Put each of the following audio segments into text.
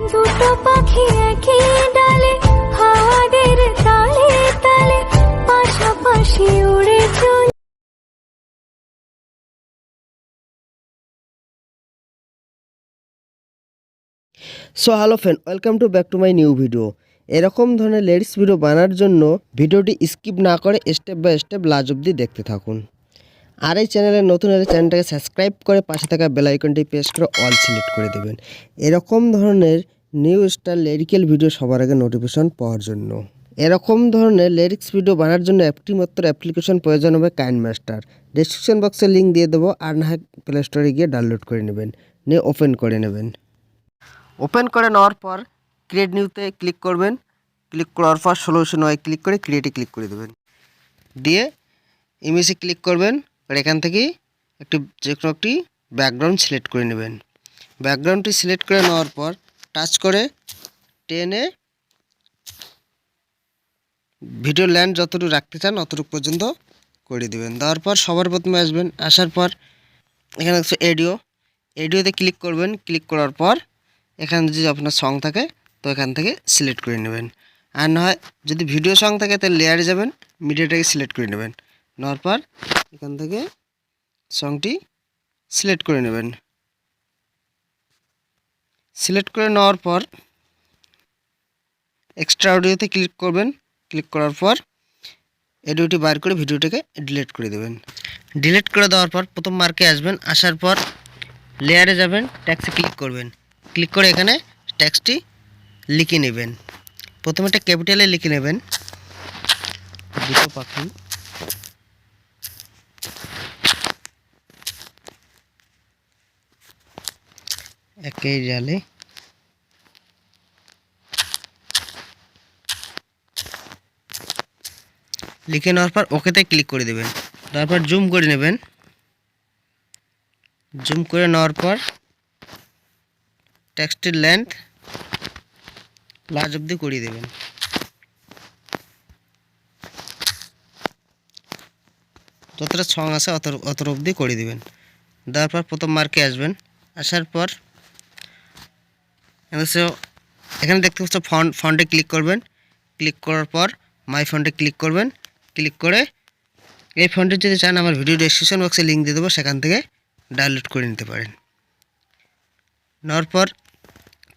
দুটো পাখি একই ডালে হাওয়াদের তালে তালে পাশাপাশি উড়ে চলে। So hello friend, welcome to back to my new video. এরকম ধরনের লেডিস ভিডিও বানার জন্য ভিডিওটি স্কিপ না করে স্টেপ বাই স্টেপ লাস্ট অবধি দেখতে থাকুন। আর এই চ্যানেলে নতুন হলে চ্যানেলটাকে সাবস্ক্রাইব করে পাশে থাকা বেল আইকনটি প্রেস করে অল সিলেক্ট করে দেবেন এরকম ধরনের নিউ স্টাইল লিরিক্যাল ভিডিও সবার আগে নোটিফিকেশন পাওয়ার জন্য। এরকম ধরনের লিরিক্স ভিডিও বানার জন্য একটি মাত্র অ্যাপ্লিকেশন প্রয়োজন হবে, কাইনমাস্টার। ডেসক্রিপশন বক্সে লিঙ্ক দিয়ে দেবো, আর না হয় প্লে স্টোরে গিয়ে ডাউনলোড করে নেবেন, নিয়ে ওপেন করে নেবেন। ওপেন করে নেওয়ার পর ক্রিয়েট নিউতে ক্লিক করবেন। ক্লিক করার পর সলিউশন ওয়াই ক্লিক করে ক্রিয়েটে ক্লিক করে দেবেন, দিয়ে ইমেজে ক্লিক করবেন। আর এখান থেকে যে কোনো একটি ব্যাকগ্রাউন্ড সিলেক্ট করে নেবেন। ব্যাকগ্রাউন্ডটি সিলেক্ট করে নেওয়ার পর টাচ করে টেনে ভিডিও ল্যান্ড যতটুকু রাখতে চান অতটুকু পর্যন্ত করে দেবেন। দেওয়ার পর সবার প্রথমে আসবেন, আসার পর এখানে এডিওতে ক্লিক করবেন। ক্লিক করার পর এখানে যদি আপনার সং থাকে তো এখান থেকে সিলেক্ট করে নেবেন, আর না হয় যদি ভিডিও সং থাকে তাহলে লেয়ারে যাবেন, মিডিয়াটাকে সিলেক্ট করে নেবেন। নেওয়ার পর এখান থেকে সংটি সিলেক্ট করে নেবেন। সিলেক্ট করে নেওয়ার পর এক্সট্রা অডিওতে ক্লিক করবেন। ক্লিক করার পর অডিওটি বার করে ভিডিওটাকে ডিলিট করে দেবেন। ডিলিট করে দেওয়ার পর প্রথম মার্কে আসবেন, আসার পর লেয়ারে যাবেন, ট্যাক্সে ক্লিক করবেন। ক্লিক করে এখানে ট্যাক্সটি লিখে নেবেন। প্রথমে একটা ক্যাপিটালে লিখে নেবেন, দুটো পাখি একই জালে লিখে নেওয়ার পর ওকেতে ক্লিক করে দেবেন। তারপর জুম করে নেবেন। জুম করে নেওয়ার পর টেক্সটের লেন্থ লার্জ অবধি করিয়ে দেবেন। যতটা সং আছে অত অবধি করে দেবেন। দেওয়ার পর প্রথম মার্কে আসবেন, আসার পর এখানে দেখতে পাচ্ছ ফন্টে ক্লিক করবেন। ক্লিক করার পর মাই ফন্টে ক্লিক করবেন। ক্লিক করে এই ফন্টে যদি চান আমার ভিডিও ডেসক্রিপশন বক্সে লিঙ্ক দিয়ে দেবো, সেখান থেকে ডাউনলোড করে নিতে পারেন। নেওয়ার পর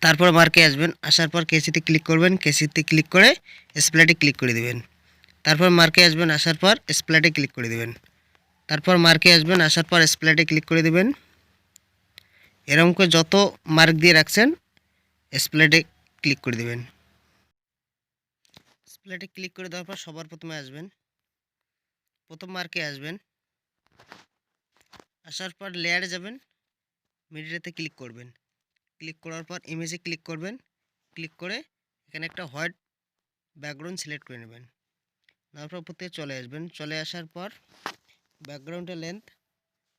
তারপর মার্কে আসবেন, আসার পর কেসিতে ক্লিক করবেন। কেসিতে ক্লিক করে স্প্ল্যাটে ক্লিক করে দেবেন। তারপর মার্কে আসবেন, আসার পর স্প্ল্যাটে ক্লিক করে দেবেন। তারপর মার্কে আসবেন, আসার পর স্প্ল্যাটে ক্লিক করে দেবেন। এরকম করে যত মার্ক দিয়ে রাখছেন স্প্ল্যাটে ক্লিক করে দেবেন। স্প্ল্যাটে ক্লিক করে দেওয়ার পর সবার প্রথমে আসবেন, প্রথম মার্কে আসবেন, আসার পর লেয়ারে যাবেন, মিডিয়াতে ক্লিক করবেন। ক্লিক করার পর ইমেজে ক্লিক করবেন। ক্লিক করে এখানে একটা হোয়াইট ব্যাকগ্রাউন্ড সিলেক্ট করে নেবেন। তারপর উপর থেকে চলে আসবেন। চলে আসার পর ব্যাকগ্রাউন্ডের লেন্থ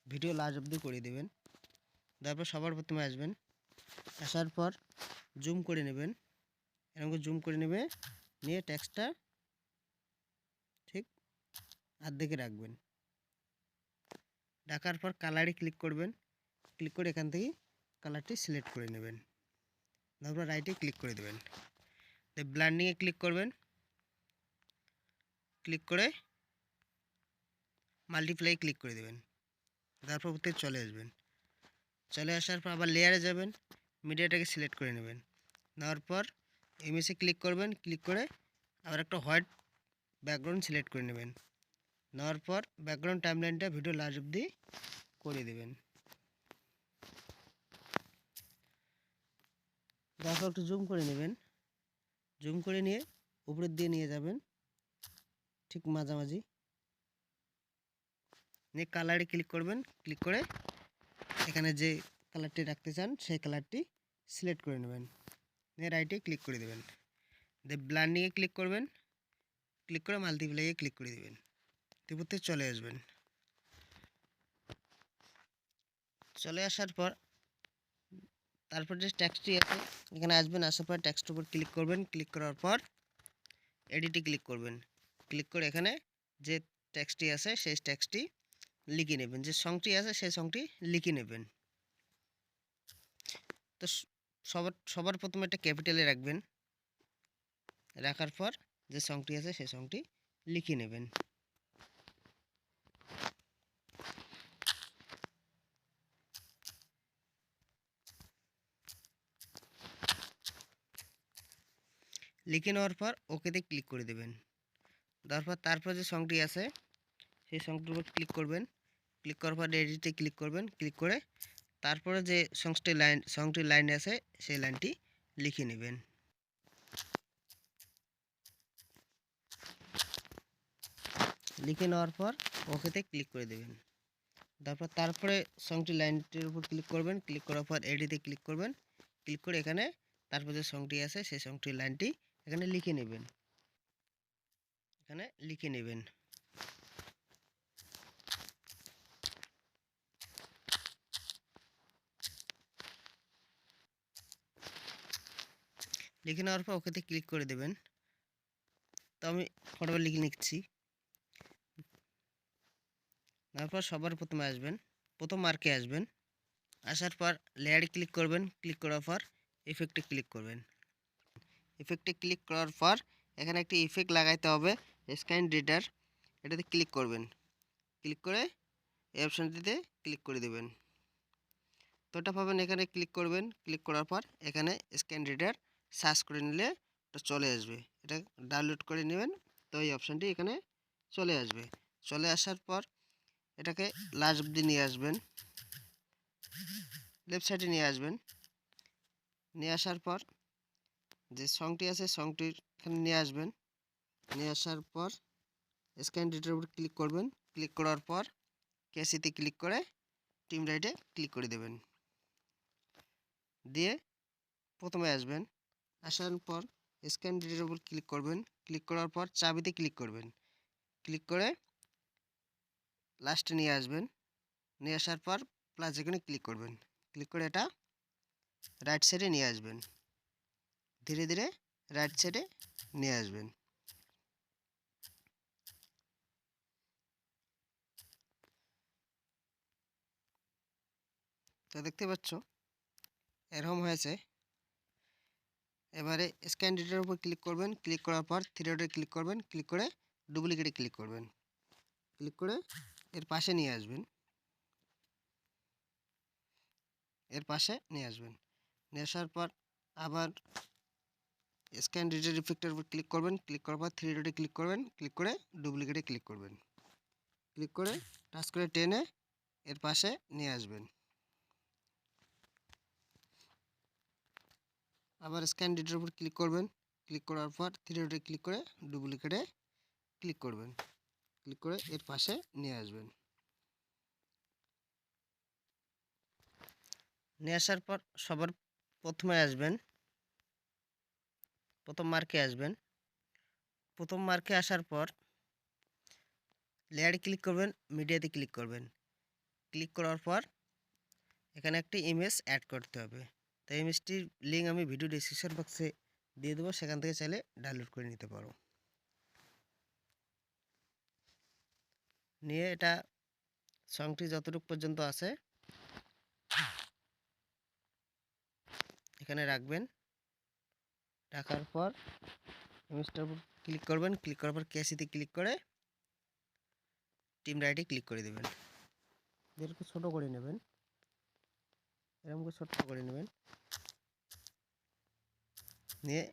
ভিডিও লাস্ট অবধি করে দেবেন। তারপর সবার প্রথমে আসবেন, আসার পর জুম করে নেবেন। এরকম জুম করে নিয়ে টেক্সটটা ঠিক আর্ধেকে রাখবেন। রাখার পর কালারে ক্লিক করবেন। ক্লিক করে এখান থেকে কালারটি সিলেক্ট করে নেবেন। তারপর রাইটে ক্লিক করে দেবেন। ব্লেন্ডিংয়ে ক্লিক করবেন। ক্লিক করে মাল্টিপ্লাই ক্লিক করে দেবেন। তারপর উপর থেকে চলে আসবেন। চলে আসার পর আবার লেয়ারে যাবেন, মিডিয়াটাকে সিলেক্ট করে নেবেন। নেওয়ার পর ইমেজে ক্লিক করবেন। ক্লিক করে আবার একটা হোয়াইট ব্যাকগ্রাউন্ড সিলেক্ট করে নেবেন। নেওয়ার পর ব্যাকগ্রাউন্ড টাইমলাইনটা ভিডিও লাস্ট অবধি করে দেবেন। তারপর একটু জুম করে নেবেন। জুম করে নিয়ে উপরের দিয়ে নিয়ে যাবেন ঠিক মাঝামাঝি, নিয়ে কালারে ক্লিক করবেন। ক্লিক করে এখানে যে কালারটি রাখতে চান সেই কালারটি সিলেক্ট করে নেবেন, নিয়ে রাইটে ক্লিক করে দেবেন। ব্লেন্ডিংয়ে ক্লিক করবেন। ক্লিক করে মাল্টিপ্লাইয়ে ক্লিক করে দেবেন। ত্রিপুরতে চলে আসবেন। চলে আসার পর তারপর যে টেক্সটটি আছে এখানে আসবেন, আসার পর টেক্সটের উপর ক্লিক করবেন। ক্লিক করার পর এডিটে ক্লিক করবেন। ক্লিক করে এখানে যে টেক্সটটি আছে সেই টেক্সটটি লিখে নেবেন, যে সংটি আছে সেই সংটি লিখে নেবেন। তো সবার প্রথমে একটা ক্যাপিটালে রাখবেন। রাখার পর যে সংটি আছে সেই সংটি লিখে নেবেন। লিখে নেওয়ার পর ওকেতে ক্লিক করে দেবেন। তারপর যে সংটি আছে সেই সংটির উপর ক্লিক করবেন। ক্লিক করার পর এডিটে ক্লিক করবেন। ক্লিক করে তারপরে যে সংটির লাইন আছে সেই লাইনটি লিখে নেবেন। লিখে নেওয়ার পর ওকেতে ক্লিক করে দেবেন। তারপরে সংটির লাইনটির উপর ক্লিক করবেন। ক্লিক করার পর এডিটে ক্লিক করবেন। ক্লিক করে এখানে তারপর যে সংটি আছে সেই সংটির লাইনটি এখানে লিখে নেবেন। লিখে নেওয়ার পর ওকেতে ক্লিক করে দেবেন। তো আমি ফটোটা লিখে নিচ্ছি। তারপর সবার প্রথমে আসবেন, প্রথম মার্কে আসবেন। আসার পর লেয়ারে ক্লিক করবেন। ক্লিক করার পর ইফেক্টে ক্লিক করবেন। ইফেক্টে ক্লিক করার পর এখানে একটি ইফেক্ট লাগাইতে হবে, স্ক্যান রিডার। এটাতে ক্লিক করবেন। ক্লিক করে এই অপশানটিতে ক্লিক করে দেবেন। তো এটা পাবেন, এখানে ক্লিক করবেন। ক্লিক করার পর এখানে স্ক্যান রিডার সার্চ করে নিলে এটা চলে আসবে। এটা ডাউনলোড করে নেবেন। তো এই অপশানটি এখানে চলে আসবে। চলে আসার পর এটাকে লাস্ট অবধি নিয়ে আসবেন, লেফট সাইডে নিয়ে আসবেন। নিয়ে আসার পর যে সংটি আছে সংটির এখানে নিয়ে আসবেন। নিয়ে আসার পর স্ক্যান রিডারের উপর ক্লিক করবেন। ক্লিক করার পর ক্যাসিতে ক্লিক করে টিম রাইটে ক্লিক করে দেবেন। দিয়ে প্রথমে আসবেন। আসার পর স্ক্যান রিডারের উপর ক্লিক করবেন। ক্লিক করার পর চাবিতে ক্লিক করবেন। ক্লিক করে লাস্টে নিয়ে আসবেন। নিয়ে আসার পর প্লাস এখানে ক্লিক করবেন। ক্লিক করে এটা রাইট সাইডে নিয়ে আসবেন। ধীরে ধীরে রাইট সাইডে নিয়ে আসবেন। তো দেখতে পাচ্ছ এরকম হয়েছে। এবারে স্ক্যান রিডারের উপর ক্লিক করবেন। ক্লিক করার পর থ্রি ডটে ক্লিক করবেন। ক্লিক করে ডুপ্লিকেটে ক্লিক করবেন। ক্লিক করে এর পাশে নিয়ে আসবেন। নিয়ে আসার পর আবার স্ক্যান রিডার ইফেক্টের উপর ক্লিক করবেন। ক্লিক করার পর থ্রি ডটে ক্লিক করবেন। ক্লিক করে ডুপ্লিকেটে ক্লিক করবেন। ক্লিক করে টাচ করে টেনে এর পাশে নিয়ে আসবেন। আবার স্ক্যান রিডারের উপর ক্লিক করবেন। ক্লিক করার পর থ্রি ডটে ক্লিক করে ডুপ্লিকেটে ক্লিক করবেন। ক্লিক করে এর পাশে নিয়ে আসবেন। নিয়ে আসার পর সবার প্রথমে আসবেন, প্রথম মার্কে আসবেন। প্রথম মার্কে আসার পর লেয়ারে ক্লিক করবেন, মিডিয়াতে ক্লিক করবেন। ক্লিক করার পর এখানে একটি ইমেজ অ্যাড করতে হবে। তো ইমেজটির লিঙ্ক আমি ভিডিও ডিসক্রিপশন বক্সে দিয়ে দেবো, সেখান থেকে চাইলে ডাউনলোড করে নিতে পারো। নিয়ে এটা সংটি যতটুকু পর্যন্ত আছে এখানে রাখবেন। রাখার পর ইমেজটার উপর ক্লিক করবেন। ক্লিক করার পর ক্যাসিতে ক্লিক করে টিম রাইটে ক্লিক করে দেবেন। এরকম ছোটো করে নেবেন, এরকম করে ছোট্ট করে নেবেন। নিয়ে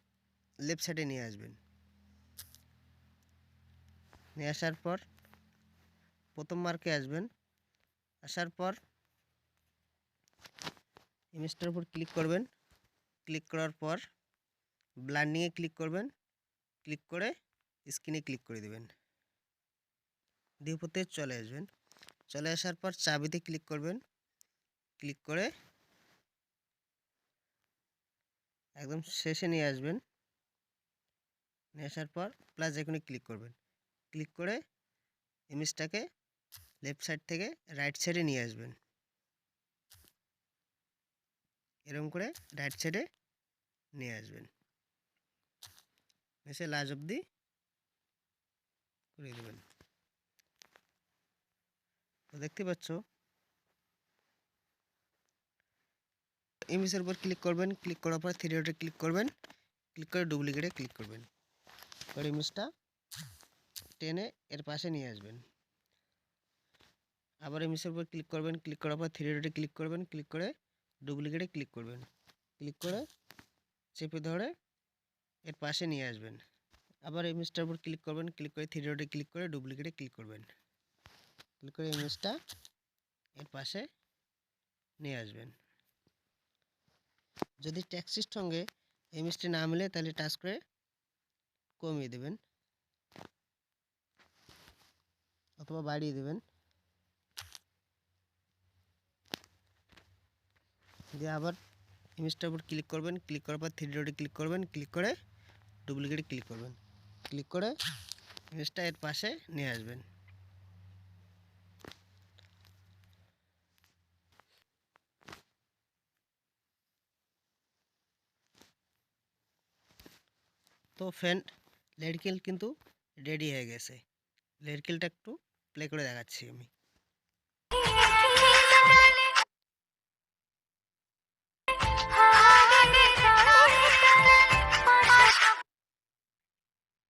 লেফট সাইডে নিয়ে আসবেন। নিয়ে আসার পর প্রথম মার্কে আসবেন। আসার পর ইমেজটার উপর ক্লিক করবেন। ক্লিক করার পর ব্লান্ডিংয়ে ক্লিক করবেন। ক্লিক করে স্ক্রিনে ক্লিক করে দেবেন। দিয়ে উপর থেকে চলে আসবেন। চলে আসার পর চাবিতে ক্লিক করবেন। ক্লিক করে একদম শেষে নিয়ে আসবেন। নিয়ে আসার পর প্লাস এখানে ক্লিক করবেন। ক্লিক করে ইমেজটাকে লেফট সাইড থেকে রাইট সাইডে নিয়ে আসবেন। এরকম করে রাইট সাইডে নিয়ে আসবেন। এসে লাস্ট অবধি করে দেবেন। তো দেখতে পাচ্ছ ইমেজের উপর ক্লিক করবেন, ক্লিক করার পর থ্রি ডটে ক্লিক করবেন, ক্লিক করে ডুপ্লিকেটে ক্লিক করবেন, করে ইমেজটা টেনে এর পাশে নিয়ে আসবেন। আবার ইমেজের উপর ক্লিক করবেন, ক্লিক করার পর থ্রি ডটে ক্লিক করবেন, ক্লিক করে ডুপ্লিকেটে ক্লিক করবেন, ক্লিক করে চেপে ধরে এর পাশে নিয়ে আসবেন। আবার ইমেজটার উপর ক্লিক করবেন, ক্লিক করে থ্রি ডটে ক্লিক করে ডুপ্লিকেটে ক্লিক করবেন, ক্লিক করে ইমেজটা এর পাশে নিয়ে আসবেন। যদি টেক্সটের সঙ্গে ইমেজটি না মিলে তাহলে টাচ করে কমিয়ে দেবেন অথবা বাড়িয়ে দেবেন, দিয়ে আবার ইমেজটার উপর ক্লিক করবেন, ক্লিক করার পর থ্রি ডটে ক্লিক করবেন, ক্লিক করে ডুপ্লিকেটে ক্লিক করবেন, ক্লিক করে ইমেজটা এর পাশে নিয়ে আসবেন। তো ফ্রেন্ড, লেডকিল কিন্তু রেডি হয়ে গেছে। লেডকিলটা একটু প্লে করে দেখাচ্ছি আমি।